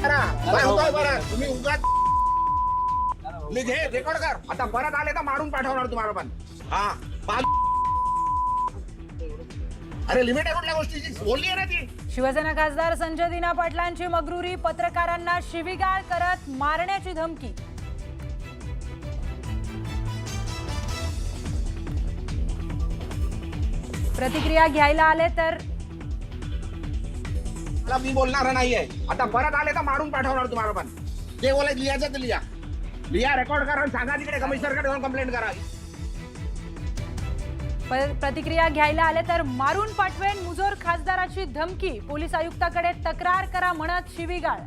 करा काय होतंय बरं तुम्ही उगाच घे रेकॉर्ड कर आता परत आले तर मारून पाठवणार तुम्हाला पण हा अरे लिमिट आहे कुठल्या गोष्टीची बोलली आहे ना ती। शिवसेना खासदार संजय दिना पाटलांची मगरुरी, पत्रकारांना शिवीगाळ करत मारण्याची धमकी। प्रतिक्रिया घ्यायला आले तर मला मी बोलणार नाहीये आता परत आले तर मारून पाठवणार तुम्हाला पण जे बोलायचं लिहायचं तर लिहा रेकॉर्ड करा आणि सांगा तिकडे कमिशनरकडे जाऊन कंप्लेंट करा। प्रतिक्रिया घ्यायला आले तर मारून पाठवेन, मुजोर खासदाराची धमकी। पोलीस आयुक्ताकडे तक्रार करा म्हणत शिवीगाळ।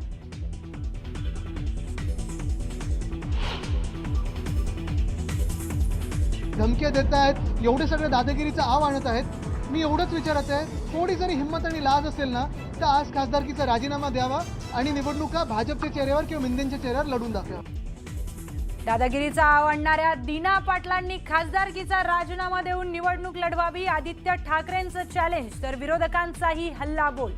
धमक्या देत आहेत, एवढे सगळे दादागिरीचा आव आणत आहेत। मी एवढंच विचारत आहे, थोडी जरी हिंमत आणि लाज असेल ना तर आज खासदारकीचा राजीनामा द्यावा आणि निवडणुका भाजपच्या चेहऱ्यावर किंवा मिंदेंच्या चेहऱ्यावर लढून दाखवा। दादागिरीचा आव आणणाऱ्या दिना पाटलांनी खासदारकीचा राजीनामा देऊन निवडणूक लढवावी, आदित्य ठाकरेंचं चॅलेंज तर विरोधकांचाही हल्लाबोल।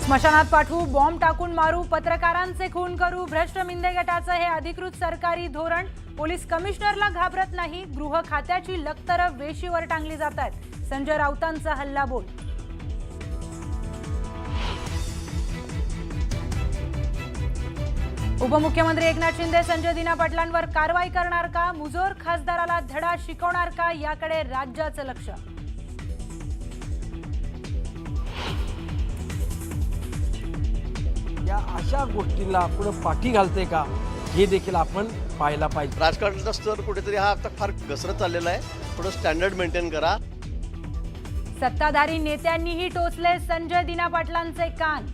स्मशानात पाठवू, बॉम्ब टाकून मारू, पत्रकारांचे खून करू, भ्रष्ट मिंदे गटाचं हे अधिकृत सरकारी धोरण। पोलीस कमिशनरला घाबरत नाही, गृह खात्याची लखतरं वेशीवर टांगली जात आहेत। संजय राऊतांचा हल्लाबोल। उपमुख्यमंत्री एकनाथ शिंदे संजय दिना पाटलांवर कारवाई करणार का? मुजोर खासदाराला धडा शिकवणार का? याकडे राज्याचं लक्ष। या अशा गोष्टींना पुढे पाठी घालते का हे देखील आपण पाहायला पाहिजे। राजकारणाचा स्तर कुठेतरी हा आता फार घसरत चाललेला आहे, थोडं स्टँडर्ड मेंटेन करा। सत्ताधारी नेत्यांनीही टोचले संजय दिना पाटलांचे कान।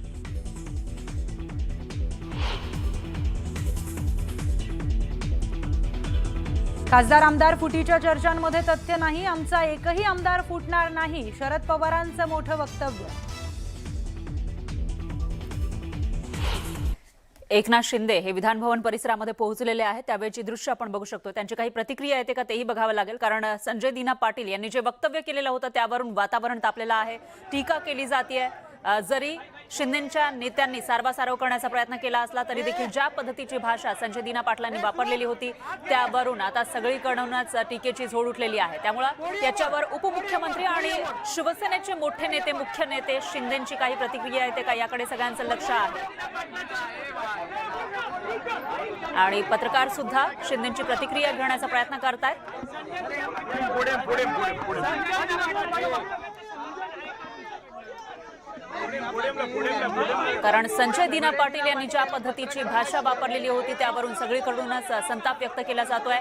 खासदार आमदार फुटीच्या चर्चांमध्ये तथ्य नाही, आमचा एकही आमदार फुटणार नाही, शरद पवारांचं मोठं वक्तव्य। एकनाथ शिंदे हे विधानभवन परिसरामध्ये पोहोचलेले आहेत, त्यावेळची दृश्य आपण बघू शकतो। त्यांची काही प्रतिक्रिया येते का तेही बघावं लागेल, कारण संजय दिना पाटील यांनी जे वक्तव्य केलेलं होतं त्यावरून वातावरण तापलेलं आहे, टीका केली जाते। जरी शिंदेच्या नेत्यांनी सारवासारव करण्याचा प्रयत्न केला असला तरी देखील ज्या पद्धतीची भाषा संजय दिना पाटलांनी वापरलेली होती त्यावरून आता सगळीकडूनच टीकेची झोड उठलेली आहे। त्यामुळे त्याच्यावर उपमुख्यमंत्री आणि शिवसेनेचे मोठे नेते, मुख्य नेते शिंदेची काही प्रतिक्रिया येते का याकडे सगळ्यांचं लक्ष आहे। आणि पत्रकार सुद्धा शिंदेची प्रतिक्रिया घेण्याचा प्रयत्न करतायत। कारण संजय दिना पाटील यांनी ज्या पद्धतीची भाषा वापरलेली होती त्यावरून सगळीकडूनच संताप व्यक्त केला जातोय।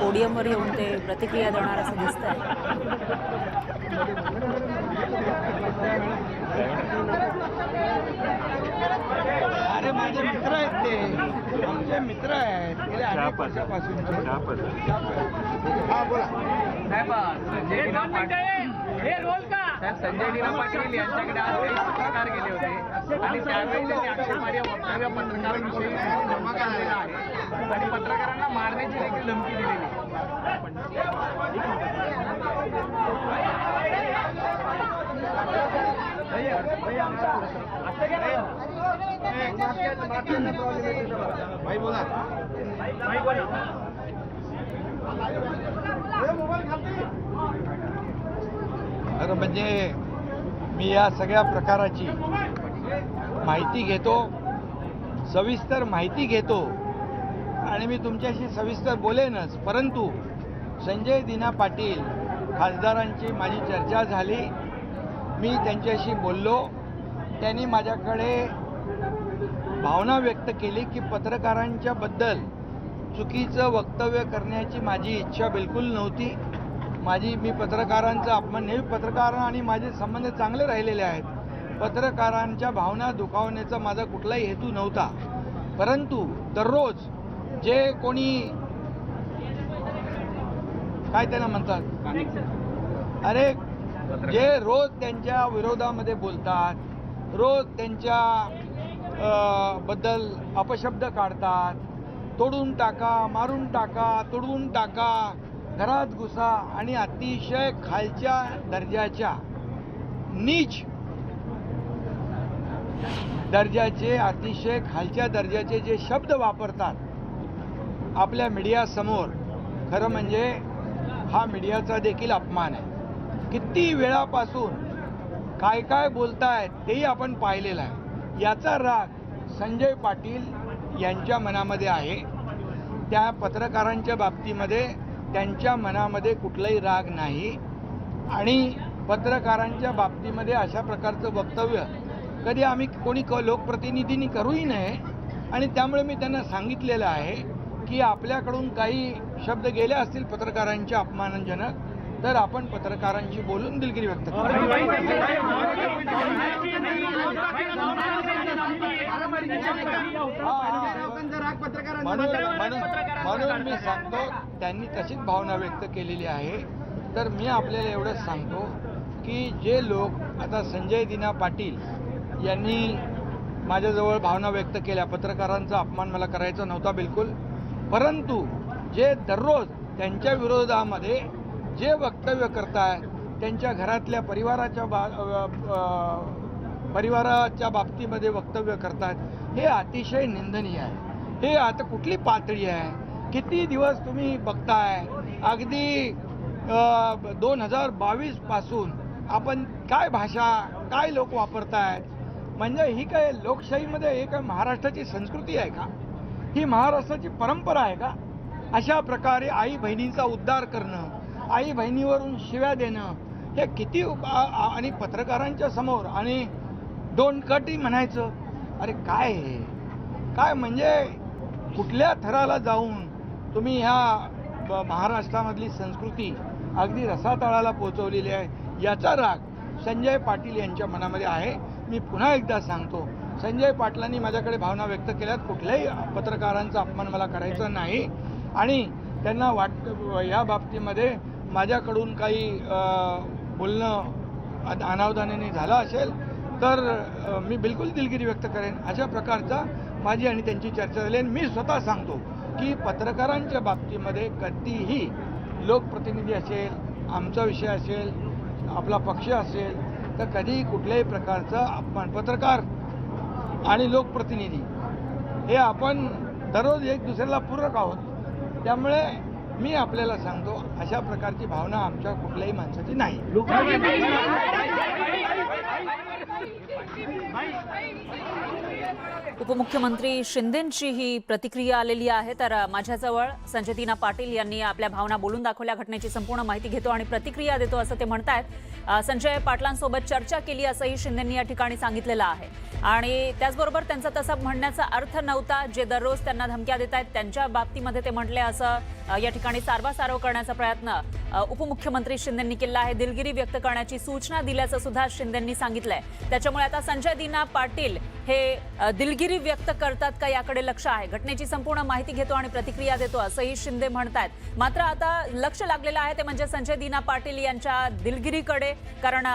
पोडियमवर येऊन ते प्रतिक्रिया देणार असं दिसतंय। अरे माझे मित्र आहेत, ते आमचे मित्र आहेत, गेले अनेक वर्षापासून। हा बोला संजय दिना पाटील यांच्याकडे आज काही पत्रकार गेले होते आणि त्यावेळी त्यांनी आक्षेपार्ह वक्तव्य पत्रकारांविषयी जमा केलेला आहे आणि पत्रकारांना मारण्याची देखील धमकी दिलेली आहे। अरे म्हणजे मी या सगळ्या प्रकाराची माहिती घेतो, सविस्तर माहिती घेतो आणि मी तुमच्याशी सविस्तर बोलेनच। परंतु संजय दिना पाटील खासदारांची माझी चर्चा झाली, मी त्यांच्याशी बोललो, त्यांनी माझ्याकडे भावना व्यक्त केली की पत्रकारांच्या बद्दल चुकीचं वक्तव्य करण्याची माझी इच्छा बिलकुल नव्हती. मी पत्रकारांचा अपमान, नेहमी पत्रकार आणि माझे संबंध चांगले राहिलेले आहेत. पत्रकारांच्या भावना दुखावण्याचा माझा कुठलाही हेतू नव्हता. परंतु दररोज जे कोणी काय त्यांना म्हणतात, अरे जे रोज त्यांच्या विरोधामध्ये बोलतात, रोज त्यांच्या बद्दल अपशब्द काढतात, तोडून टाका, मारून टाका, तुडवून टाका, घरात घुसा आणि अतिशय खालच्या दर्जाच्या, नीच दर्जाचे, अतिशय खालच्या दर्जाचे जे शब्द वापरतात आपल्या मीडियासमोर, खरं म्हणजे हा मीडियाचा देखील अपमान आहे. किती वेळापासून काय काय बोलतायत तेही आपण पाहिलेलं आहे. याचा राग संजय पाटील यांच्या मनामध्ये आहे. त्या पत्रकारांच्या बाबतीमध्ये त्यांच्या मनामध्ये कुठलाही राग नाही आणि पत्रकारांच्या बाबतीमध्ये अशा प्रकारचं वक्तव्य कधी आम्ही कोणी लोकप्रतिनिधींनी करूही नये. आणि त्यामुळे मी त्यांना सांगितलेलं आहे की आपल्याकडून काही शब्द गेले असतील पत्रकारांच्या अपमानजनक, तर आपण पत्रकारांशी बोलून दिलगिरी व्यक्त करू. म्हणून मी सांगतो, त्यांनी तशीच भावना व्यक्त केलेली आहे. तर मी आपल्याला एवढंच सांगतो की जे लोक आता संजय दिना पाटील यांनी माझ्याजवळ भावना व्यक्त केल्या, पत्रकारांचा अपमान मला करायचा नव्हता बिलकुल, परंतु जे दररोज त्यांच्या विरोधामध्ये जे वक्तव्य करतायत, त्यांच्या घरातल्या परिवाराच्या बाबतीमध्ये वक्तव्य करतात, हे अतिशय निंदनीय आहे. हे आता कुठली पातळी आहे? किती दिवस तुम्ही बघताय? अगदी 2022 पासून आपण काय भाषा, काय लोक वापरतायत? म्हणजे ही काय लोकशाहीमध्ये हे काय महाराष्ट्राची संस्कृती आहे का? ही महाराष्ट्राची परंपरा आहे का? अशा प्रकारे आई बहिणींचा उद्धार करणं, आई बहिणीवरून शिव्या देणं, हे किती आणि पत्रकारांच्या समोर आणि डोंट कटही म्हणायचं. अरे काय हे काय? म्हणजे कुठल्या थराला जाऊन तुम्ही ह्या महाराष्ट्रामधली संस्कृती अगदी रसातळाला पोहोचवलेली आहे. याचा राग संजय पाटील यांच्या मनामध्ये आहे. मी पुन्हा एकदा सांगतो, संजय पाटलांनी माझ्याकडे भावना व्यक्त केल्यात. कुठल्याही पत्रकारांचा अपमान मला करायचा नाही आणि त्यांना या बाबतीमध्ये माझ्याकडून काही बोलणं अनावधानाने झालं असेल तर मी बिलकुल दिलगिरी व्यक्त करेन. अशा प्रकारचा माझी आणि त्यांची चर्चा झाली. आणि मी स्वतः सांगतो की पत्रकारांच्या बाबतीमध्ये कधीही लोकप्रतिनिधी असेल, आमचा विषय असेल, आपला पक्ष असेल, तर कधीही कुठल्याही प्रकारचा अपमान, पत्रकार आणि लोकप्रतिनिधी हे आपण दररोज एक दुसऱ्याला पूरक आहोत. त्यामुळे मी आपल्याला सांगतो, अशा प्रकारची भावना आमच्या कुठल्याही माणसाची नाही. उपमुख्यमंत्री शिंदेंची ही प्रतिक्रिया आलेली आहे. तर माझ्याजवळ संजय दिना पाटील यांनी आपल्या भावना बोलून दाखवल्या, घटनेची संपूर्ण माहिती घेतो आणि प्रतिक्रिया देतो असं ते म्हणतायत. संजय पाटलांसोबत चर्चा केली असंही शिंदेंनी या ठिकाणी सांगितलेलं आहे. आणि त्याचबरोबर त्यांचा तसा म्हणण्याचा अर्थ नव्हता. जे दररोज त्यांना धमक्या देत आहेत त्यांच्या बाबतीमध्ये ते म्हटले असं या ठिकाणी सारवासारव करण्याचा प्रयत्न उपमुख्यमंत्री शिंदेंनी केला आहे. दिलगिरी व्यक्त करण्याची सूचना दिल्याचं सुद्धा शिंदेंनी सांगितलंय. त्याच्यामुळे आता संजय दिना पाटील हे दिलगिरी व्यक्त करतात का याकडे लक्ष आहे. घटनेची संपूर्ण माहिती घेतो आणि प्रतिक्रिया देतो असंही शिंदे म्हणतायत. मात्र आता लक्ष लागलेलं आहे ते म्हणजे संजय दिना पाटील यांच्या दिलगिरीकडे. कारण